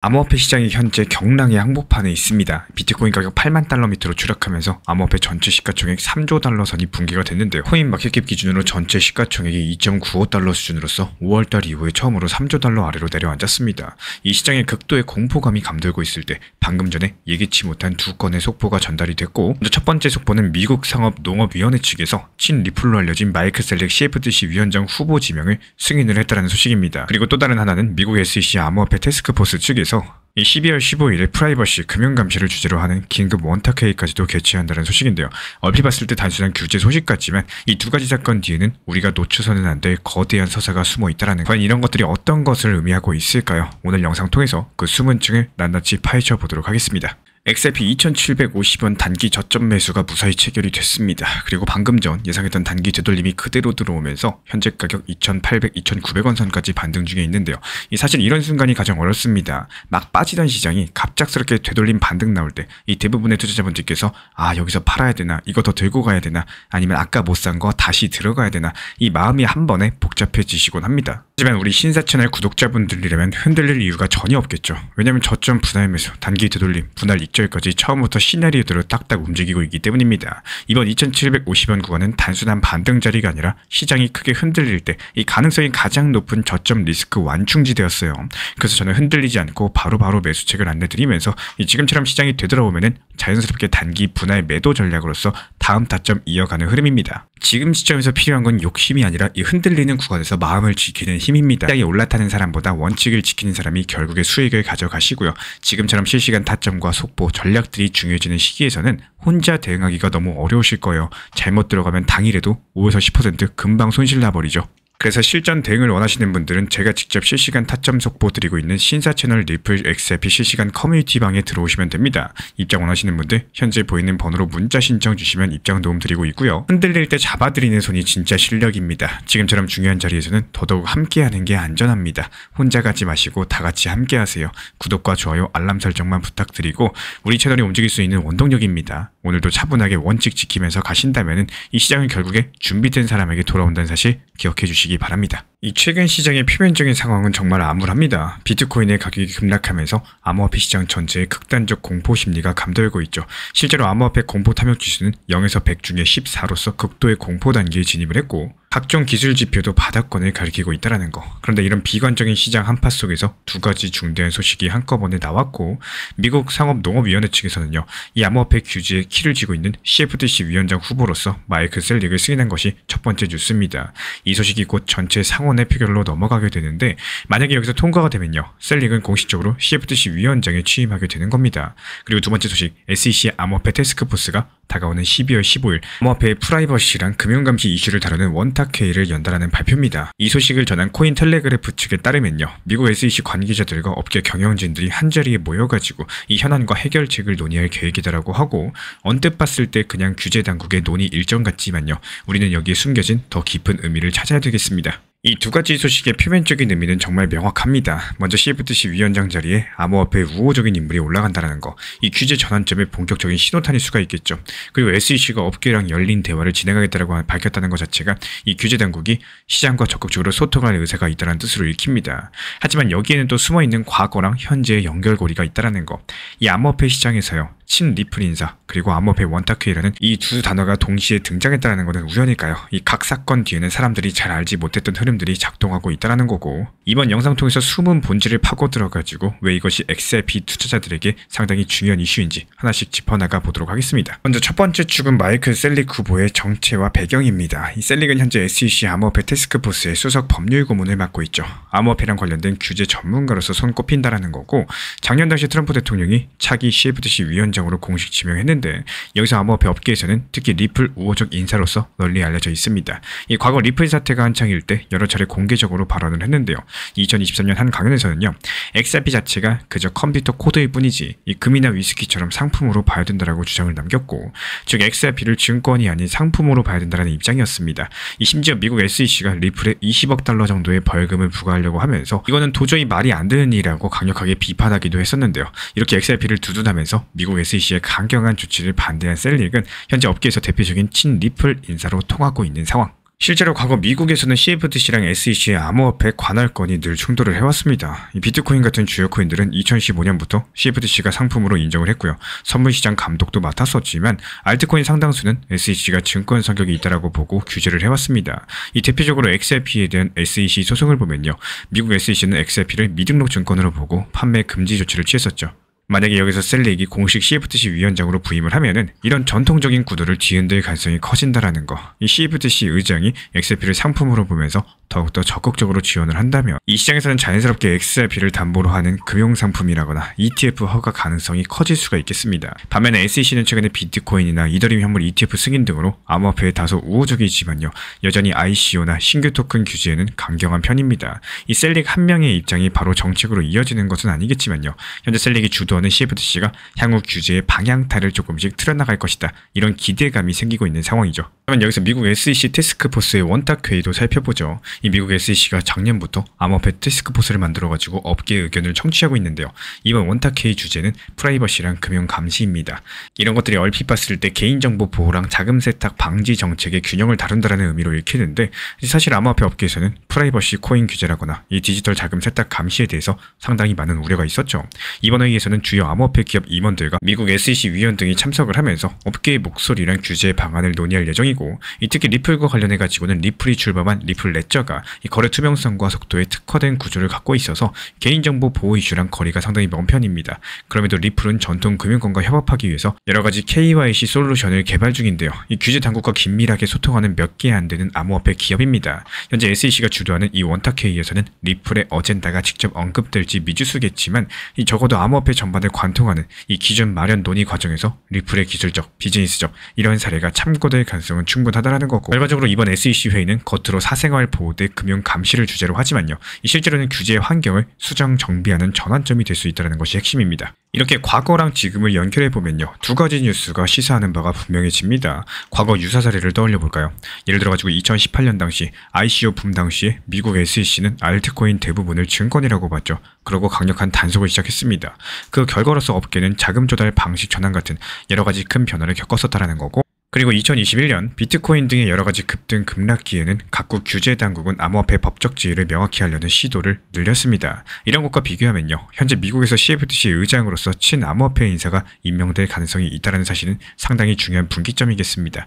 암호화폐 시장이 현재 경랑의 항복판에 있습니다. 비트코인 가격 8만 달러 밑으로 추락하면서 암호화폐 전체 시가총액 3조 달러 선이 붕괴가 됐는데요. 코인 마켓캡 기준으로 전체 시가총액이 2.95 달러 수준으로서 5월달 이후에 처음으로 3조 달러 아래로 내려앉았습니다. 이 시장에 극도의 공포감이 감돌고 있을 때 방금 전에 예기치 못한 두 건의 속보가 전달이 됐고, 먼저 첫 번째 속보는 미국 상업농업위원회 측에서 친 리플로 알려진 마이크 셀렉 CFTC 위원장 후보 지명을 승인을 했다는 소식입니다. 그리고 또 다른 하나는 미국 SEC 암호화폐 태스크포스 측에서 이 12월 15일에 프라이버시 금융감시를 주제로 하는 긴급 원탁회의까지도 개최한다는 소식인데요. 얼핏 봤을 때 단순한 규제 소식 같지만 이 두 가지 사건 뒤에는 우리가 놓쳐서는 안 될 거대한 서사가 숨어 있다는, 과연 이런 것들이 어떤 것을 의미하고 있을까요? 오늘 영상 통해서 그 숨은 층을 낱낱이 파헤쳐 보도록 하겠습니다. XRP 2750원 단기 저점 매수가 무사히 체결이 됐습니다. 그리고 방금 전 예상했던 단기 되돌림이 그대로 들어오면서 현재 가격 2800, 2900원 선까지 반등 중에 있는데요. 사실 이런 순간이 가장 어렵습니다. 막 빠지던 시장이 갑작스럽게 되돌림 반등 나올 때 이 대부분의 투자자분들께서 여기서 팔아야 되나, 이거 더 들고 가야 되나, 아니면 아까 못 산 거 다시 들어가야 되나, 이 마음이 한 번에 복잡해지시곤 합니다. 하지만 우리 신사 채널 구독자분들이라면 흔들릴 이유가 전혀 없겠죠. 왜냐면 저점 분할 매수, 단기 되돌림, 분할 익절까지 처음부터 시나리오대로 딱딱 움직이고 있기 때문입니다. 이번 2750원 구간은 단순한 반등 자리가 아니라 시장이 크게 흔들릴 때 이 가능성이 가장 높은 저점 리스크 완충지대였어요. 그래서 저는 흔들리지 않고 바로바로 매수책을 안내드리면서 지금처럼 시장이 되돌아오면은 자연스럽게 단기 분할 매도 전략으로서 다음 타점 이어가는 흐름입니다. 지금 시점에서 필요한 건 욕심이 아니라 이 흔들리는 구간에서 마음을 지키는 힘입니다. 시장이 올라타는 사람보다 원칙을 지키는 사람이 결국에 수익을 가져가시고요. 지금처럼 실시간 타점과 속보, 전략들이 중요해지는 시기에서는 혼자 대응하기가 너무 어려우실 거예요. 잘못 들어가면 당일에도 5에서 10% 금방 손실 나버리죠. 그래서 실전 대응을 원하시는 분들은 제가 직접 실시간 타점 속보 드리고 있는 신사 채널 리플 XRP 실시간 커뮤니티 방에 들어오시면 됩니다. 입장 원하시는 분들 현재 보이는 번호로 문자 신청 주시면 입장 도움 드리고 있고요. 흔들릴 때 잡아드리는 손이 진짜 실력입니다. 지금처럼 중요한 자리에서는 더더욱 함께하는 게 안전합니다. 혼자 가지 마시고 다 같이 함께하세요. 구독과 좋아요, 알람 설정만 부탁드리고 우리 채널이 움직일 수 있는 원동력입니다. 오늘도 차분하게 원칙 지키면서 가신다면 이 시장은 결국에 준비된 사람에게 돌아온다는 사실 기억해 주시기 바랍니다. 이 최근 시장의 표면적인 상황은 정말 암울합니다. 비트코인의 가격이 급락하면서 암호화폐 시장 전체의 극단적 공포 심리가 감돌고 있죠. 실제로 암호화폐 공포 탐욕 지수는 0에서 100 중에 14로서 극도의 공포 단계에 진입을 했고, 각종 기술 지표도 바닥권을 가리키고 있다는 거. 그런데 이런 비관적인 시장 한파 속에서 두 가지 중대한 소식이 한꺼번에 나왔고, 미국 상업농업위원회 측에서는요, 이 암호화폐 규제에 키를 쥐고 있는 CFTC 위원장 후보로서 마이크 셀릭을 승인한 것이 첫 번째 뉴스입니다. 이 소식이 곧 전체 상원의 표결로 넘어가게 되는데, 만약에 여기서 통과가 되면요, 셀릭은 공식적으로 CFTC 위원장에 취임하게 되는 겁니다. 그리고 두 번째 소식, SEC 암호화폐 태스크포스가 다가오는 12월 15일 암호화폐의 프라이버시랑 금융감시 이슈를 다루는 원탁회의를 연다라는 발표입니다. 이 소식을 전한 코인텔레그래프 측에 따르면요, 미국 SEC 관계자들과 업계 경영진들이 한자리에 모여가지고 이 현안과 해결책을 논의할 계획이다라고 하고, 언뜻 봤을 때 그냥 규제 당국의 논의 일정 같지만요, 우리는 여기에 숨겨진 더 깊은 의미를 찾아야 되겠습니다. 이 두 가지 소식의 표면적인 의미는 정말 명확합니다. 먼저 CFTC 위원장 자리에 암호화폐의 우호적인 인물이 올라간다는 거, 이 규제 전환점에 본격적인 신호탄일 수가 있겠죠. 그리고 SEC가 업계랑 열린 대화를 진행하겠다고 밝혔다는 것 자체가 이 규제 당국이 시장과 적극적으로 소통할 의사가 있다는 뜻으로 읽힙니다. 하지만 여기에는 또 숨어있는 과거랑 현재의 연결고리가 있다는 거. 이 암호화폐 시장에서요, 친 리플 인사 그리고 암호화폐 원탁회의라는 이 두 단어가 동시에 등장했다는 것은 우연일까요? 이 각 사건 뒤에는 사람들이 잘 알지 못했던 흐름들이 작동하고 있다는 거고, 이번 영상 통해서 숨은 본질을 파고 들어가지고 왜 이것이 XRP 투자자들에게 상당히 중요한 이슈인지 하나씩 짚어나가 보도록 하겠습니다. 먼저 첫 번째 축은 마이클 셀릭 후보의 정체와 배경입니다. 이 셀릭은 현재 SEC 암호화폐 태스크포스의 수석 법률 고문을 맡고 있죠. 암호화폐랑 관련된 규제 전문가로서 손꼽힌다라는 거고, 작년 당시 트럼프 대통령이 차기 CFTC 위원장으로 공식 지명했는데, 여기서 암호화폐 업계에서는 특히 리플 우호적 인사로서 널리 알려져 있습니다. 이 과거 리플 사태가 한창일 때 여러 차례 공개적으로 발언을 했는데요. 2023년 한 강연에서는요, XRP 자체가 그저 컴퓨터 코드일 뿐이지 이 금이나 위스키처럼 상품으로 봐야 된다라고 주장을 남겼고, 즉 XRP를 증권이 아닌 상품으로 봐야 된다는 입장이었습니다. 심지어 미국 SEC가 리플에 20억 달러 정도의 벌금을 부과하려고 하면서 이거는 도저히 말이 안 되는 일이라고 강력하게 비판하기도 했었는데요. 이렇게 XRP를 두둔하면서 미국 SEC의 강경한 조치를 반대한 셀릭은 현재 업계에서 대표적인 친 리플 인사로 통하고 있는 상황. 실제로 과거 미국에서는 CFTC랑 SEC의 암호화폐 관할권이 늘 충돌을 해왔습니다. 이 비트코인 같은 주요 코인들은 2015년부터 CFTC가 상품으로 인정을 했고요. 선물시장 감독도 맡았었지만 알트코인 상당수는 SEC가 증권 성격이 있다라고 보고 규제를 해왔습니다. 이 대표적으로 XRP에 대한 SEC 소송을 보면요. 미국 SEC는 XRP를 미등록 증권으로 보고 판매 금지 조치를 취했었죠. 만약에 여기서 셀릭이 공식 CFTC 위원장으로 부임을 하면은 이런 전통적인 구도를 뒤흔들 가능성이 커진다라는 거. 이 CFTC 의장이 XRP를 상품으로 보면서 더욱더 적극적으로 지원을 한다면 이 시장에서는 자연스럽게 XRP를 담보로 하는 금융상품이라거나 ETF 허가 가능성이 커질 수가 있겠습니다. 반면에 SEC는 최근에 비트코인이나 이더리움 현물 ETF 승인 등으로 암호화폐에 다소 우호적이지만요. 여전히 ICO나 신규 토큰 규제에는 강경한 편입니다. 이 셀릭 한 명의 입장이 바로 정책으로 이어지는 것은 아니겠지만요. 현재 셀릭이 주도하는 CFTC가 향후 규제의 방향타를 조금씩 틀어나갈 것이다. 이런 기대감이 생기고 있는 상황이죠. 그러면 여기서 미국 SEC 태스크포스의 원탁회의도 살펴보죠. 이 미국 SEC가 작년부터 암호화폐 태스크포스를 만들어가지고 업계 의견을 청취하고 있는데요. 이번 원탁회의 주제는 프라이버시랑 금융 감시입니다. 이런 것들이 얼핏 봤을 때 개인정보 보호랑 자금 세탁 방지 정책의 균형을 다룬다는 의미로 읽히는데 사실 암호화폐 업계에서는 프라이버시 코인 규제라거나 이 디지털 자금 세탁 감시에 대해서 상당히 많은 우려가 있었죠. 이번 회의에서는 주요 암호화폐 기업 임원들과 미국 SEC 위원 등이 참석을 하면서 업계의 목소리랑 규제 방안을 논의할 예정이고 특히 리플과 관련해가지고는 리플이 출범한 리플 레저가 이 거래 투명성과 속도에 특화된 구조를 갖고 있어서 개인정보 보호 이슈랑 거리가 상당히 먼 편입니다. 그럼에도 리플은 전통 금융권과 협업하기 위해서 여러가지 KYC 솔루션을 개발 중인데요. 이 규제 당국과 긴밀하게 소통하는 몇 개 안 되는 암호화폐 기업입니다. 현재 SEC가 주도하는 이 원탁회의에서는 리플의 어젠다가 직접 언급될지 미지수겠지만 적어도 암호화폐 전반을 관통하는 이 기준 마련 논의 과정에서 리플의 기술적, 비즈니스적 이런 사례가 참고될 가능성은 충분하다라는 거고, 결과적으로 이번 SEC 회의는 겉으로 사생활 보호 대 금융 감시를 주제로 하지만요. 실제로는 규제의 환경을 수정 정비하는 전환점이 될 수 있다는 것이 핵심입니다. 이렇게 과거랑 지금을 연결해보면요. 두 가지 뉴스가 시사하는 바가 분명해집니다. 과거 유사 사례를 떠올려볼까요? 예를 들어가지고 2018년 당시 ICO 붐 당시에 미국 SEC는 알트코인 대부분을 증권이라고 봤죠. 그러고 강력한 단속을 시작했습니다. 그 결과로서 업계는 자금 조달 방식 전환 같은 여러 가지 큰 변화를 겪었었다는 거고, 그리고 2021년 비트코인 등의 여러가지 급등 급락기에는 각국 규제 당국은 암호화폐 법적 지위를 명확히 하려는 시도를 늘렸습니다. 이런 것과 비교하면요. 현재 미국에서 CFTC 의장으로서 친암호화폐 인사가 임명될 가능성이 있다는 사실은 상당히 중요한 분기점이겠습니다.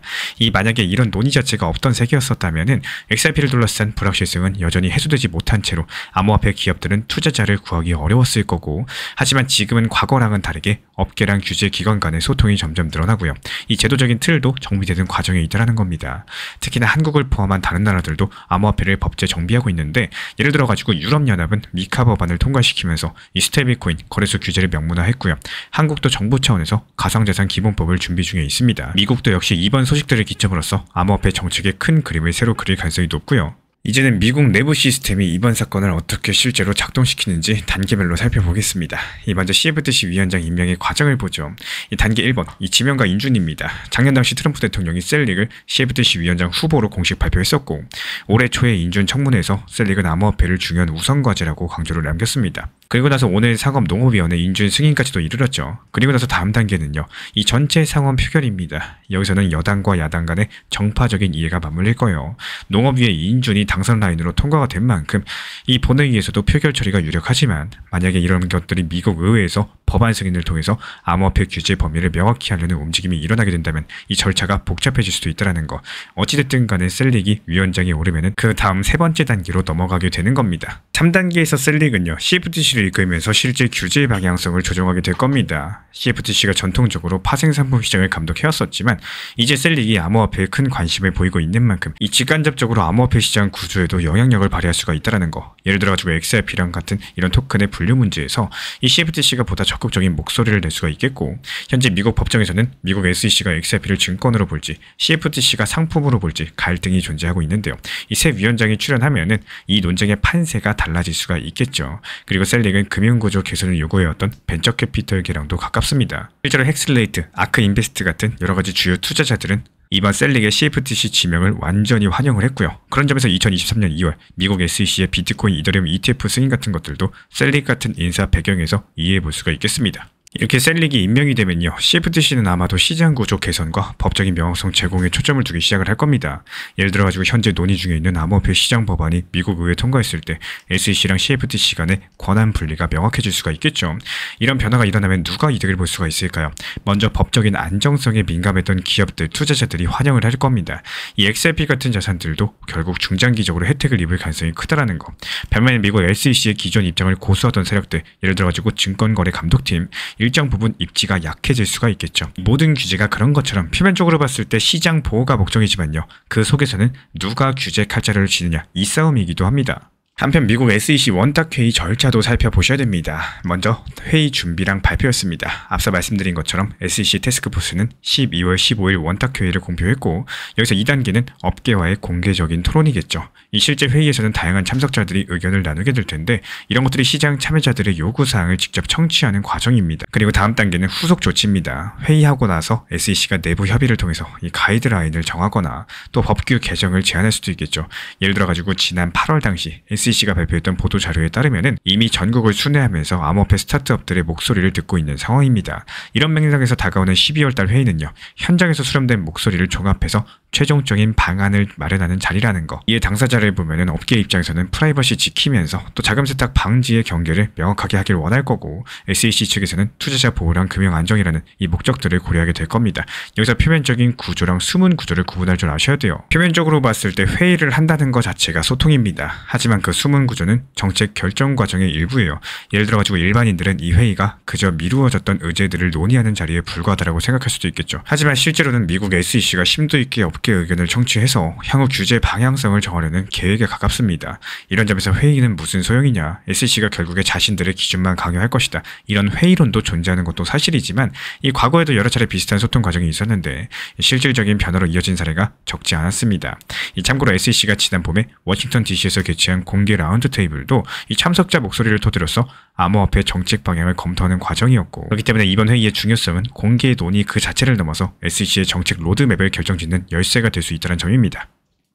만약에 이런 논의 자체가 없던 세계였었다면 XRP를 둘러싼 불확실성은 여전히 해소되지 못한 채로 암호화폐 기업들은 투자자를 구하기 어려웠을 거고, 하지만 지금은 과거랑은 다르게 업계랑 규제 기관 간의 소통이 점점 늘어나고요. 이 제도적인 틀도 정비되는 과정에 있다는 겁니다. 특히나 한국을 포함한 다른 나라들도 암호화폐를 법제 정비하고 있는데, 예를 들어 가지고 유럽연합은 미카 법안을 통과시키면서 이 스테이블코인 거래소 규제를 명문화했고요. 한국도 정부 차원에서 가상자산 기본법을 준비 중에 있습니다. 미국도 역시 이번 소식들을 기점으로써 암호화폐 정책의 큰 그림을 새로 그릴 가능성이 높고요. 이제는 미국 내부 시스템이 이번 사건을 어떻게 실제로 작동시키는지 단계별로 살펴보겠습니다. 먼저 CFTC 위원장 임명의 과정을 보죠. 단계 1번, 지명과 인준입니다. 작년 당시 트럼프 대통령이 셀릭을 CFTC 위원장 후보로 공식 발표했었고, 올해 초에 인준 청문회에서 셀릭은 암호화폐를 중요한 우선 과제라고 강조를 남겼습니다. 그리고 나서 오늘 상업농업위원회 인준 승인까지도 이르렀죠. 그리고 나서 다음 단계는요. 이 전체 상원 표결입니다. 여기서는 여당과 야당 간의 정파적인 이해가 맞물릴 거예요. 농업위의 인준이 당선 라인으로 통과가 된 만큼 이 본회의에서도 표결 처리가 유력하지만, 만약에 이런 것들이 미국 의회에서 법안 승인을 통해서 암호화폐 규제 범위를 명확히 하려는 움직임이 일어나게 된다면 이 절차가 복잡해질 수도 있다는 거. 어찌됐든 간에 셀릭이 위원장에 오르면은 그 다음 세 번째 단계로 넘어가게 되는 겁니다. 3단계에서 셀릭은요. CFTC를 이끌면서 실제 규제 방향성을 조정하게 될 겁니다. CFTC가 전통적으로 파생상품 시장을 감독해왔었지만 이제 셀릭이 암호화폐에 큰 관심을 보이고 있는 만큼 이 직간접적으로 암호화폐 시장 구조에도 영향력을 발휘할 수가 있다는 거. 예를 들어가지고 XRP랑 같은 이런 토큰의 분류 문제에서 이 CFTC가 보다 적극적인 목소리를 낼 수가 있겠고, 현재 미국 법정에서는 미국 SEC가 XRP를 증권으로 볼지 CFTC가 상품으로 볼지 갈등이 존재하고 있는데요. 이 새 위원장이 출연하면은 이 논쟁의 판세가 달라질 수가 있겠죠. 그리고 셀릭은 금융구조 개선을 요구해왔던 벤처 캐피털 개량도 가깝습니다. 실제로 헥슬레이트, 아크인베스트 같은 여러가지 주요 투자자들은 이번 셀릭의 CFTC 지명을 완전히 환영을 했고요. 그런 점에서 2023년 2월 미국 SEC의 비트코인 이더리움 ETF 승인 같은 것들도 셀릭 같은 인사 배경에서 이해해 볼 수가 있겠습니다. 이렇게 셀릭이 임명이 되면요, CFTC는 아마도 시장 구조 개선과 법적인 명확성 제공에 초점을 두기 시작을 할 겁니다. 예를 들어가지고 현재 논의 중에 있는 암호화폐 시장 법안이 미국 의회에 통과했을 때 SEC랑 CFTC 간의 권한 분리가 명확해질 수가 있겠죠. 이런 변화가 일어나면 누가 이득을 볼 수가 있을까요? 먼저 법적인 안정성에 민감했던 기업들, 투자자들이 환영을 할 겁니다. 이 XRP 같은 자산들도 결국 중장기적으로 혜택을 입을 가능성이 크다라는 거. 반면에 미국 SEC의 기존 입장을 고수하던 세력들, 예를 들어가지고 증권거래감독팀, 일정 부분 입지가 약해질 수가 있겠죠. 모든 규제가 그런 것처럼 표면적으로 봤을 때 시장 보호가 목적이지만요, 그 속에서는 누가 규제 칼자루를 치느냐, 이 싸움이기도 합니다. 한편 미국 SEC 원탁회의 절차도 살펴보셔야 됩니다. 먼저 회의 준비랑 발표였습니다. 앞서 말씀드린 것처럼 SEC 태스크포스는 12월 15일 원탁회의를 공표했고, 여기서 2단계는 업계와의 공개적인 토론이겠죠. 이 실제 회의에서는 다양한 참석자들이 의견을 나누게 될 텐데, 이런 것들이 시장 참여자들의 요구사항을 직접 청취하는 과정입니다. 그리고 다음 단계는 후속 조치입니다. 회의하고 나서 SEC가 내부 협의를 통해서 이 가이드라인을 정하거나 또 법규 개정을 제안할 수도 있겠죠. 예를 들어가지고 지난 8월 당시 SEC가 발표했던 보도 자료에 따르면은 이미 전국을 순회하면서 암호화폐 스타트업들의 목소리를 듣고 있는 상황입니다. 이런 맥락에서 다가오는 12월 달 회의는요, 현장에서 수렴된 목소리를 종합해서 최종적인 방안을 마련하는 자리라는 거. 이에 당사자를 보면은 업계 입장에서는 프라이버시 지키면서 또 자금 세탁 방지의 경계를 명확하게 하길 원할 거고, SEC 측에서는 투자자 보호랑 금융 안정이라는 이 목적들을 고려하게 될 겁니다. 여기서 표면적인 구조랑 숨은 구조를 구분할 줄 아셔야 돼요. 표면적으로 봤을 때 회의를 한다는 것 자체가 소통입니다. 하지만 그 숨은 구조는 정책 결정 과정의 일부예요. 예를 들어가지고 일반인들은 이 회의가 그저 미루어졌던 의제들을 논의하는 자리에 불과하다고 생각할 수도 있겠죠. 하지만 실제로는 미국 SEC가 심도 있게 업계 의견을 청취해서 향후 규제 방향성을 정하려는 계획에 가깝습니다. 이런 점에서 회의는 무슨 소용이냐, SEC가 결국에 자신들의 기준만 강요할 것이다, 이런 회의론도 존재하는 것도 사실이지만, 이 과거에도 여러 차례 비슷한 소통 과정이 있었는데 실질적인 변화로 이어진 사례가 적지 않았습니다. 참고로 SEC가 지난 봄에 워싱턴 DC에서 개최한 공개 라운드 테이블도 이 참석자 목소리를 토대로서 암호화폐 정책 방향을 검토하는 과정이었고, 그렇기 때문에 이번 회의의 중요성은 공개 논의 그 자체를 넘어서 SEC의 정책 로드맵을 결정짓는 열쇠가 될 수 있다는 점입니다.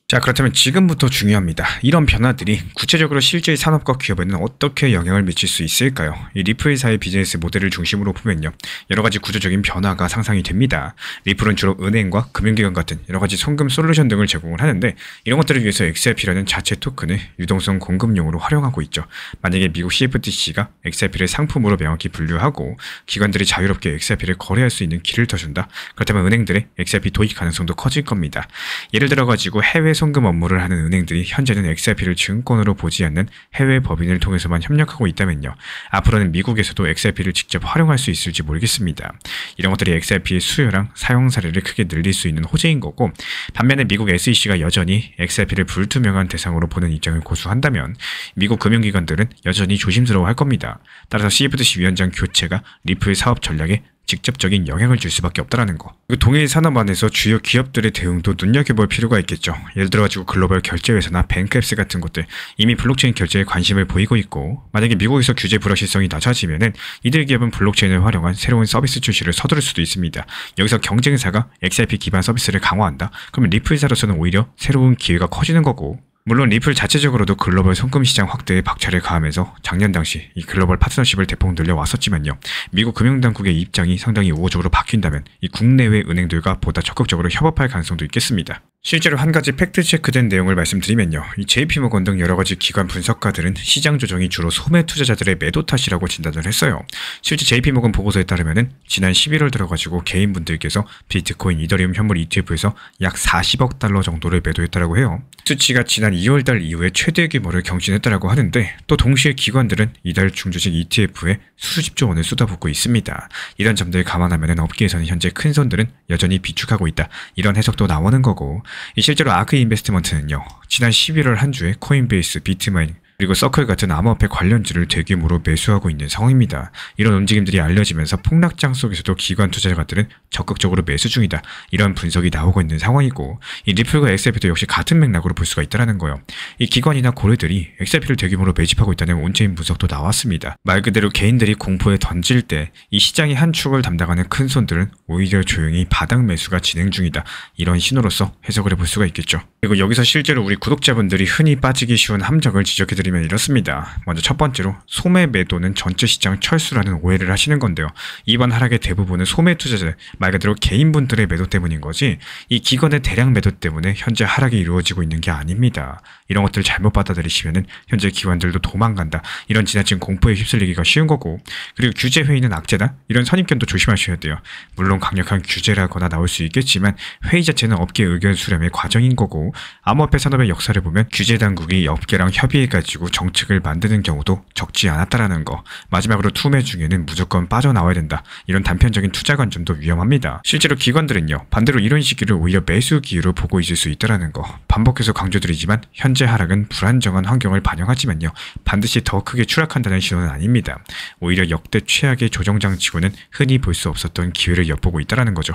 자, 그렇다면 지금부터 중요합니다. 이런 변화들이 구체적으로 실제 산업과 기업에는 어떻게 영향을 미칠 수 있을까요? 이 리플사의 비즈니스 모델을 중심으로 보면요, 여러 가지 구조적인 변화가 상상이 됩니다. 리플은 주로 은행과 금융기관 같은 여러 가지 송금 솔루션 등을 제공을 하는데, 이런 것들을 위해서 XRP라는 자체 토큰을 유동성 공급용으로 활용하고 있죠. 만약에 미국 CFTC가 XRP를 상품으로 명확히 분류하고 기관들이 자유롭게 XRP를 거래할 수 있는 길을 터준다, 그렇다면 은행들의 XRP 도입 가능성도 커질 겁니다. 예를 들어가지고 해외 송금 업무를 하는 은행들이 현재는 XRP를 증권으로 보지 않는 해외 법인을 통해서만 협력하고 있다면요, 앞으로는 미국에서도 XRP를 직접 활용할 수 있을지 모르겠습니다. 이런 것들이 XRP의 수요랑 사용 사례를 크게 늘릴 수 있는 호재인 거고, 반면에 미국 SEC가 여전히 XRP를 불투명한 대상으로 보는 입장을 고수한다면 미국 금융기관들은 여전히 조심스러워할 겁니다. 따라서 CFTC 위원장 교체가 리플 사업 전략에 직접적인 영향을 줄 수밖에 없다는 거. 동일 산업 안에서 주요 기업들의 대응도 눈여겨볼 필요가 있겠죠. 예를 들어가지고 글로벌 결제회사나 뱅크앱스 같은 곳들 이미 블록체인 결제에 관심을 보이고 있고, 만약에 미국에서 규제 불확실성이 낮아지면은 이들 기업은 블록체인을 활용한 새로운 서비스 출시를 서두를 수도 있습니다. 여기서 경쟁사가 XRP 기반 서비스를 강화한다? 그러면 리플사로서는 오히려 새로운 기회가 커지는 거고, 물론 리플 자체적으로도 글로벌 송금 시장 확대에 박차를 가하면서 작년 당시 이 글로벌 파트너십을 대폭 늘려왔었지만요, 미국 금융당국의 입장이 상당히 우호적으로 바뀐다면 이 국내외 은행들과 보다 적극적으로 협업할 가능성도 있겠습니다. 실제로 한 가지 팩트 체크된 내용을 말씀드리면요, 이 JP모건 등 여러 가지 기관 분석가들은 시장 조정이 주로 소매 투자자들의 매도 탓이라고 진단을 했어요. 실제 JP모건 보고서에 따르면은 지난 11월 들어가지고 개인분들께서 비트코인, 이더리움 현물 ETF에서 약 40억 달러 정도를 매도했다라고 해요. 수치가 지난 2월 달 이후에 최대 규모를 경신했다라고 하는데, 또 동시에 기관들은 이달 중주식 ETF에 수십조 원을 쏟아붓고 있습니다. 이런 점들을 감안하면 업계에서는 현재 큰 손들은 여전히 비축하고 있다, 이런 해석도 나오는 거고, 실제로 아크 인베스트먼트는요, 지난 11월 한 주에 코인베이스, 비트마인, 그리고 서클 같은 암호화폐 관련주를 대규모로 매수하고 있는 상황입니다. 이런 움직임들이 알려지면서 폭락장 속에서도 기관 투자자들은 적극적으로 매수 중이다, 이런 분석이 나오고 있는 상황이고, 이 리플과 XRP도 역시 같은 맥락으로 볼 수가 있다는 거예요. 이 기관이나 고래들이 XRP를 대규모로 매집하고 있다는 온체인 분석도 나왔습니다. 말 그대로 개인들이 공포에 던질 때 이 시장의 한 축을 담당하는 큰 손들은 오히려 조용히 바닥 매수가 진행 중이다, 이런 신호로서 해석을 해볼 수가 있겠죠. 그리고 여기서 실제로 우리 구독자분들이 흔히 빠지기 쉬운 함정을 지적해드리겠습니다. 말씀드리면 이렇습니다. 먼저 첫 번째로 소매 매도는 전체 시장 철수라는 오해를 하시는 건데요. 이번 하락의 대부분은 소매 투자자, 말 그대로 개인분들의 매도 때문인 거지 이 기관의 대량 매도 때문에 현재 하락이 이루어지고 있는 게 아닙니다. 이런 것들을 잘못 받아들이시면은 현재 기관들도 도망간다, 이런 지나친 공포에 휩쓸리기가 쉬운 거고, 그리고 규제 회의는 악재다, 이런 선입견도 조심하셔야 돼요. 물론 강력한 규제라거나 나올 수 있겠지만 회의 자체는 업계 의견 수렴의 과정인 거고, 암호화폐 산업의 역사를 보면 규제 당국이 업계랑 협의해가지고 정책을 만드는 경우도 적지 않았다라는 거. 마지막으로 투매 중에는 무조건 빠져나와야 된다, 이런 단편적인 투자 관점도 위험합니다. 실제로 기관들은요, 반대로 이런 시기를 오히려 매수 기회로 보고 있을 수 있다라는 거. 반복해서 강조드리지만 현재 하락은 불안정한 환경을 반영하지만요, 반드시 더 크게 추락한다는 신호는 아닙니다. 오히려 역대 최악의 조정장치고는 흔히 볼 수 없었던 기회를 엿보고 있다라는 거죠.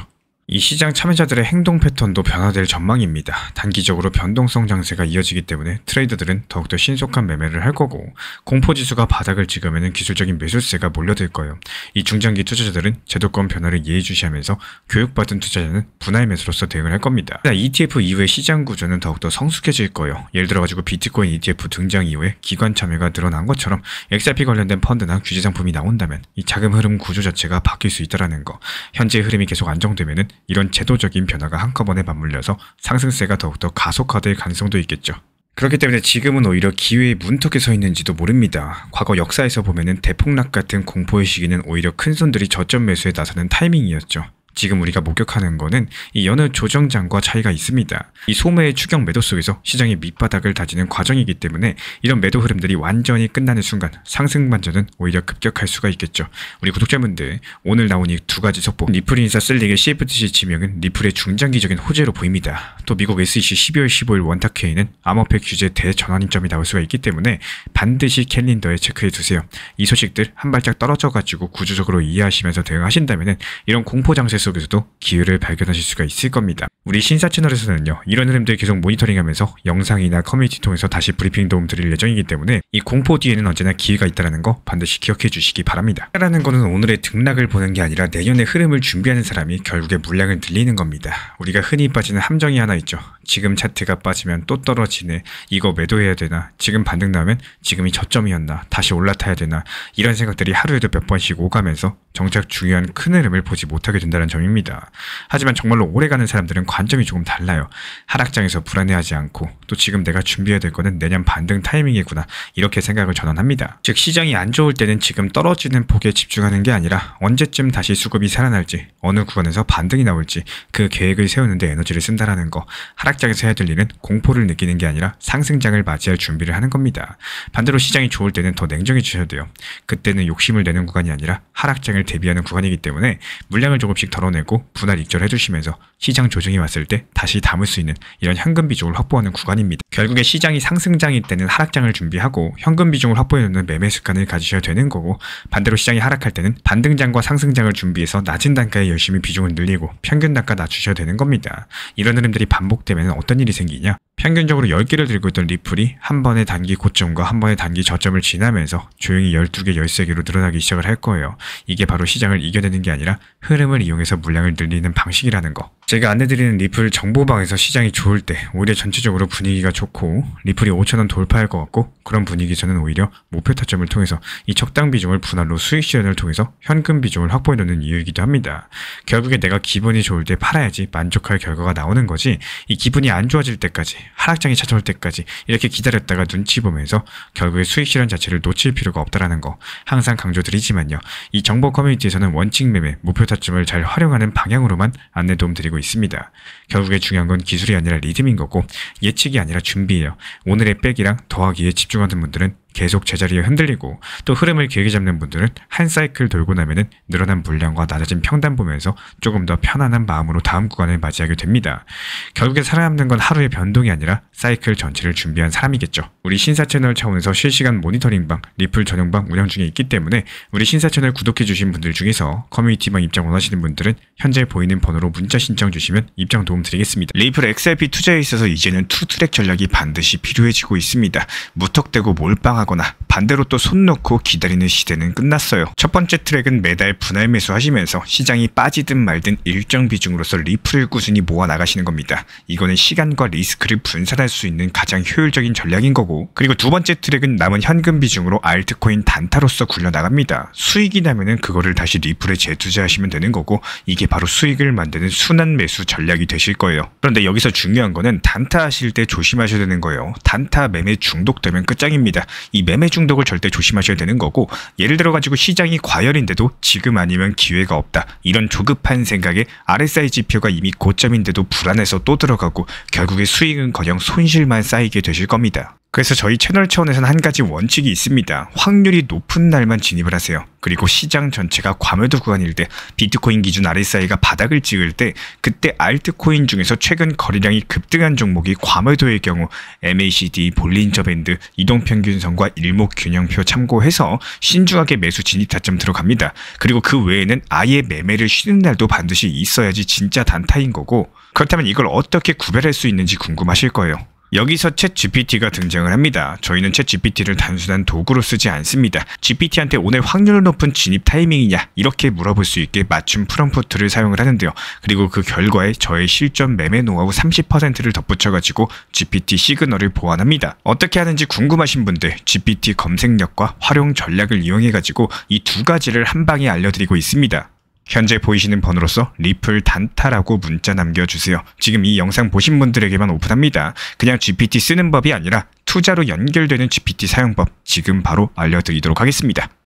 이 시장 참여자들의 행동 패턴도 변화될 전망입니다. 단기적으로 변동성 장세가 이어지기 때문에 트레이더들은 더욱더 신속한 매매를 할 거고, 공포지수가 바닥을 찍으면 기술적인 매수세가 몰려들 거예요. 이 중장기 투자자들은 제도권 변화를 예의주시하면서 교육받은 투자자는 분할 매수로서 대응을 할 겁니다. ETF 이후의 시장 구조는 더욱더 성숙해질 거예요. 예를 들어가지고 비트코인 ETF 등장 이후에 기관 참여가 늘어난 것처럼 XRP 관련된 펀드나 규제 상품이 나온다면 이 자금 흐름 구조 자체가 바뀔 수 있다는 거. 현재 흐름이 계속 안정되면은 이런 제도적인 변화가 한꺼번에 맞물려서 상승세가 더욱더 가속화될 가능성도 있겠죠. 그렇기 때문에 지금은 오히려 기회의 문턱에 서 있는지도 모릅니다. 과거 역사에서 보면은 대폭락 같은 공포의 시기는 오히려 큰 손들이 저점 매수에 나서는 타이밍이었죠. 지금 우리가 목격하는 거는 이 여느 조정장과 차이가 있습니다. 이 소매의 추격 매도 속에서 시장의 밑바닥을 다지는 과정이기 때문에 이런 매도 흐름들이 완전히 끝나는 순간 상승 반전은 오히려 급격할 수가 있겠죠. 우리 구독자분들, 오늘 나온 이 두 가지 속보, 리플 인사 쓸릭의 CFTC 지명은 리플의 중장기적인 호재로 보입니다. 또 미국 SEC 12월 15일 원탁회의는 암호화폐 규제 대전환점이 나올 수가 있기 때문에 반드시 캘린더에 체크해 두세요. 이 소식들 한 발짝 떨어져가지고 구조적으로 이해하시면서 대응하신다면 이런 공포 장세 속에서도 기회를 발견하실 수가 있을 겁니다. 우리 신사 채널에서는요, 이런 흐름들 계속 모니터링하면서 영상이나 커뮤니티 통해서 다시 브리핑 도움 드릴 예정이기 때문에 이 공포 뒤에는 언제나 기회가 있다는 거 반드시 기억해 주시기 바랍니다. 라는 거는 오늘의 등락을 보는 게 아니라 내년의 흐름을 준비하는 사람이 결국에 물량을 늘리는 겁니다. 우리가 흔히 빠지는 함정이 하나 있죠. 지금 차트가 빠지면 또 떨어지네, 이거 매도해야 되나, 지금 반등 나면 지금이 저점이었나, 다시 올라타야 되나, 이런 생각들이 하루에도 몇 번씩 오가면서 정작 중요한 큰 흐름을 보지 못하게 된다는 점입니다. 하지만 정말로 오래가는 사람들은 관점이 조금 달라요. 하락장에서 불안해하지 않고 또 지금 내가 준비해야 될 거는 내년 반등 타이밍이구나, 이렇게 생각을 전환합니다. 즉 시장이 안 좋을 때는 지금 떨어지는 폭에 집중하는 게 아니라 언제쯤 다시 수급이 살아날지, 어느 구간에서 반등이 나올지 그 계획을 세우는 데 에너지를 쓴다라는 거. 하락장에서 해야 될 일은 공포를 느끼는 게 아니라 상승장을 맞이할 준비를 하는 겁니다. 반대로 시장이 좋을 때는 더 냉정해지셔야 돼요. 그때는 욕심을 내는 구간이 아니라 하락장을 대비하는 구간이기 때문에 물량을 조금씩 덜어내고 분할 익절해 주시면서 시장 조정이 왔을 때 다시 담을 수 있는 이런 현금 비중을 확보하는 구간입니다. 결국에 시장이 상승장일 때는 하락장을 준비하고 현금 비중을 확보해 놓는 매매 습관을 가지셔야 되는 거고, 반대로 시장이 하락할 때는 반등장과 상승장을 준비해서 낮은 단가에 열심히 비중을 늘리고 평균 단가 낮추셔야 되는 겁니다. 이런 흐름들이 반복되면 어떤 일이 생기냐? 평균적으로 10개를 들고 있던 리플이 한 번의 단기 고점과 한 번의 단기 저점을 지나면서 조용히 12개, 13개로 늘어나기 시작을 할 거예요. 이게 바로 시장을 이겨내는 게 아니라 흐름을 이용해서 물량을 늘리는 방식이라는 거. 제가 안내드리는 리플 정보방에서 시장이 좋을 때 오히려 전체적으로 분위기가 좋고 리플이 5,000원 돌파할 것 같고, 그런 분위기에서는 오히려 목표 타점을 통해서 이 적당 비중을 분할로 수익 실현을 통해서 현금 비중을 확보해 놓는 이유이기도 합니다. 결국에 내가 기분이 좋을 때 팔아야지 만족할 결과가 나오는 거지, 이 기분이 안 좋아질 때까지, 하락장이 찾아올 때까지 이렇게 기다렸다가 눈치 보면서 결국에 수익 실현 자체를 놓칠 필요가 없다라는 거 항상 강조드리지만요, 이 정보 커뮤니티에서는 원칙 매매, 목표 타점을 잘 활용하는 방향으로만 안내 도움 드리고 있습니다. 결국에 중요한 건 기술이 아니라 리듬인 거고 예측이 아니라 준비예요. 오늘의 빼기랑 더하기에 집중하는 분들은 계속 제자리에 흔들리고, 또 흐름을 길게 잡는 분들은 한 사이클 돌고 나면은 늘어난 물량과 낮아진 평단 보면서 조금 더 편안한 마음으로 다음 구간을 맞이하게 됩니다. 결국에 살아남는 건 하루의 변동이 아니라 사이클 전체를 준비한 사람이겠죠. 우리 신사 채널 차원에서 실시간 모니터링방, 리플 전용방 운영 중에 있기 때문에 우리 신사 채널 구독해 주신 분들 중에서 커뮤니티방 입장 원하시는 분들은 현재 보이는 번호로 문자 신청 주시면 입장 도움 드리겠습니다. 리플 XRP 투자에 있어서 이제는 투트랙 전략이 반드시 필요해지고 있습니다. 무턱대고 몰빵 하거나 반대로 또 손 놓고 기다리는 시대는 끝났어요. 첫 번째 트랙은 매달 분할 매수하시면서 시장이 빠지든 말든 일정 비중으로서 리플을 꾸준히 모아 나가시는 겁니다. 이거는 시간과 리스크를 분산할 수 있는 가장 효율적인 전략인 거고, 그리고 두 번째 트랙은 남은 현금 비중으로 알트코인 단타로서 굴려나갑니다. 수익이 나면은 그거를 다시 리플에 재투자하시면 되는 거고, 이게 바로 수익을 만드는 순환 매수 전략이 되실 거예요. 그런데 여기서 중요한 거는 단타 하실 때 조심하셔야 되는 거예요. 단타 매매 중독되면 끝장입니다. 이 매매 중독을 절대 조심하셔야 되는 거고, 예를 들어 가지고 시장이 과열인데도 지금 아니면 기회가 없다, 이런 조급한 생각에 RSI 지표가 이미 고점인데도 불안해서 또 들어가고 결국에 수익은커녕 손실만 쌓이게 되실 겁니다. 그래서 저희 채널 차원에서는 한 가지 원칙이 있습니다. 확률이 높은 날만 진입을 하세요. 그리고 시장 전체가 과매도 구간일 때, 비트코인 기준 RSI가 바닥을 찍을 때, 그때 알트코인 중에서 최근 거래량이 급등한 종목이 과매도의 경우 MACD, 볼린저 밴드, 이동평균선과 일목균형표 참고해서 신중하게 매수 진입 타점 들어갑니다. 그리고 그 외에는 아예 매매를 쉬는 날도 반드시 있어야지 진짜 단타인 거고, 그렇다면 이걸 어떻게 구별할 수 있는지 궁금하실 거예요. 여기서 챗 GPT가 등장을 합니다. 저희는 챗 GPT를 단순한 도구로 쓰지 않습니다. GPT한테 오늘 확률 높은 진입 타이밍이냐 이렇게 물어볼 수 있게 맞춤 프롬프트를 사용을 하는데요. 그리고 그 결과에 저의 실전 매매 노하우 30%를 덧붙여가지고 GPT 시그널을 보완합니다. 어떻게 하는지 궁금하신 분들 GPT 검색력과 활용 전략을 이용해가지고 이 두 가지를 한 방에 알려드리고 있습니다. 현재 보이시는 번호로서 리플 단타라고 문자 남겨주세요. 지금 이 영상 보신 분들에게만 오픈합니다. 그냥 GPT 쓰는 법이 아니라 투자로 연결되는 GPT 사용법 지금 바로 알려드리도록 하겠습니다.